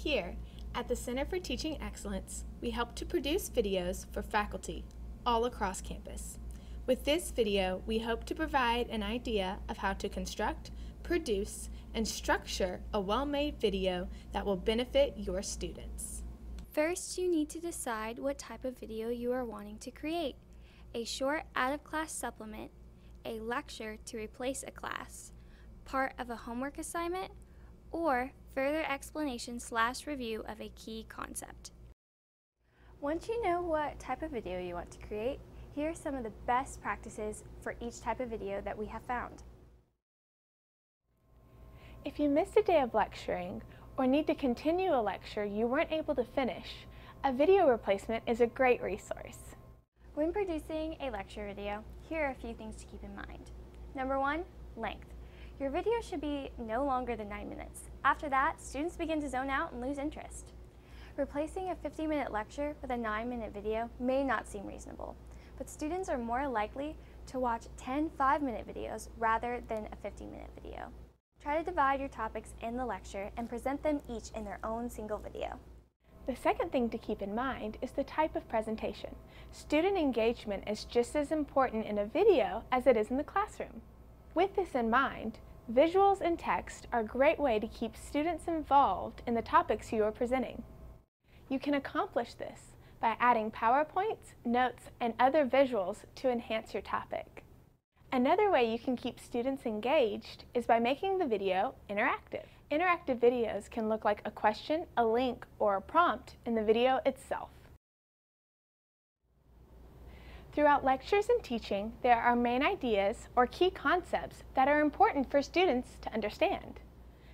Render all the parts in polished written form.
Here, at the Center for Teaching Excellence, we help to produce videos for faculty all across campus. With this video, we hope to provide an idea of how to construct, produce, and structure a well-made video that will benefit your students. First, you need to decide what type of video you are wanting to create. A short out-of-class supplement, a lecture to replace a class, part of a homework assignment, or further explanation/review of a key concept. Once you know what type of video you want to create, here are some of the best practices for each type of video that we have found. If you missed a day of lecturing or need to continue a lecture you weren't able to finish, a video replacement is a great resource. When producing a lecture video, here are a few things to keep in mind. Number 1, length. Your video should be no longer than 9 minutes. After that, students begin to zone out and lose interest. Replacing a 50-minute lecture with a 9-minute video may not seem reasonable, but students are more likely to watch 10 5-minute videos rather than a 50-minute video. Try to divide your topics in the lecture and present them each in their own single video. The second thing to keep in mind is the type of presentation. Student engagement is just as important in a video as it is in the classroom. With this in mind, visuals and text are a great way to keep students involved in the topics you are presenting. You can accomplish this by adding PowerPoints, notes, and other visuals to enhance your topic. Another way you can keep students engaged is by making the video interactive. Interactive videos can look like a question, a link, or a prompt in the video itself. Throughout lectures and teaching, there are main ideas or key concepts that are important for students to understand.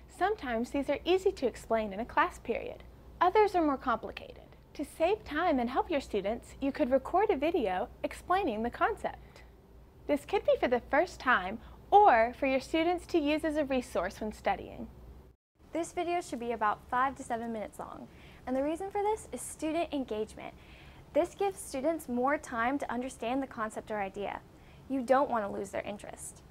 Sometimes these are easy to explain in a class period. Others are more complicated. To save time and help your students, you could record a video explaining the concept. This could be for the first time or for your students to use as a resource when studying. This video should be about 5 to 7 minutes long, and the reason for this is student engagement. This gives students more time to understand the concept or idea. You don't want to lose their interest.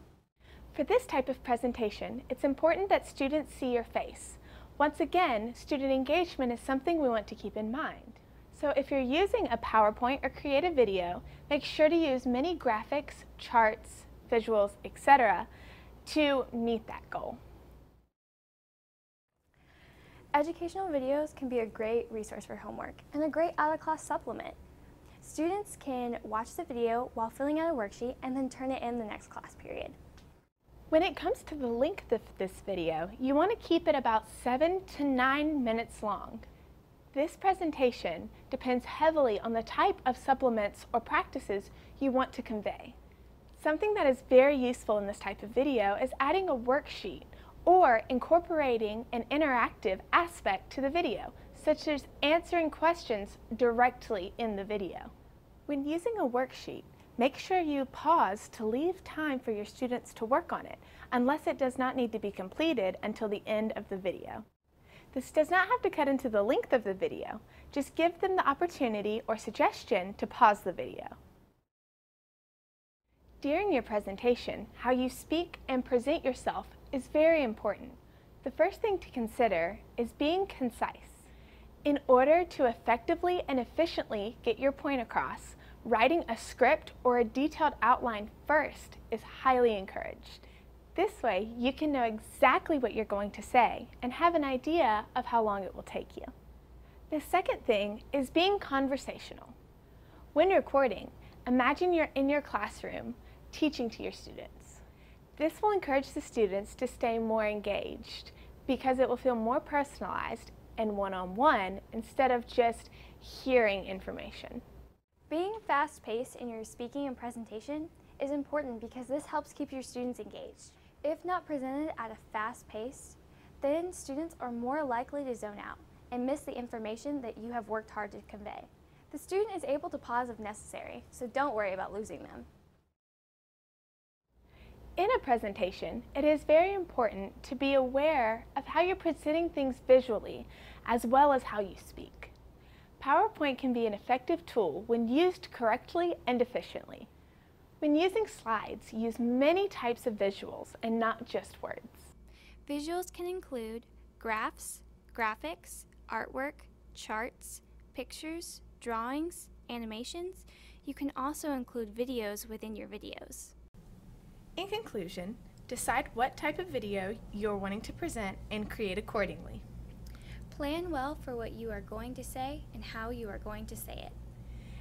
For this type of presentation, it's important that students see your face. Once again, student engagement is something we want to keep in mind. So if you're using a PowerPoint or create a video, make sure to use many graphics, charts, visuals, etc. to meet that goal. Educational videos can be a great resource for homework and a great out-of-class supplement. Students can watch the video while filling out a worksheet and then turn it in the next class period. When it comes to the length of this video, you want to keep it about 7 to 9 minutes long. This presentation depends heavily on the type of supplements or practices you want to convey. Something that is very useful in this type of video is adding a worksheet or incorporating an interactive aspect to the video, such as answering questions directly in the video. When using a worksheet, make sure you pause to leave time for your students to work on it, unless it does not need to be completed until the end of the video. This does not have to cut into the length of the video, just give them the opportunity or suggestion to pause the video. During your presentation, how you speak and present yourself is very important. The first thing to consider is being concise. In order to effectively and efficiently get your point across, writing a script or a detailed outline first is highly encouraged. This way, you can know exactly what you're going to say and have an idea of how long it will take you. The second thing is being conversational. When recording, imagine you're in your classroom teaching to your students. This will encourage the students to stay more engaged because it will feel more personalized and one-on-one instead of just hearing information. Being fast-paced in your speaking and presentation is important because this helps keep your students engaged. If not presented at a fast pace, then students are more likely to zone out and miss the information that you have worked hard to convey. The student is able to pause if necessary, so don't worry about losing them. In a presentation, it is very important to be aware of how you're presenting things visually, as well as how you speak. PowerPoint can be an effective tool when used correctly and efficiently. When using slides, use many types of visuals and not just words. Visuals can include graphs, graphics, artwork, charts, pictures, drawings, animations. You can also include videos within your videos. In conclusion, decide what type of video you're wanting to present and create accordingly. Plan well for what you are going to say and how you are going to say it.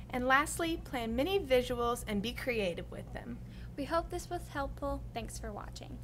And lastly, plan many visuals and be creative with them. We hope this was helpful. Thanks for watching.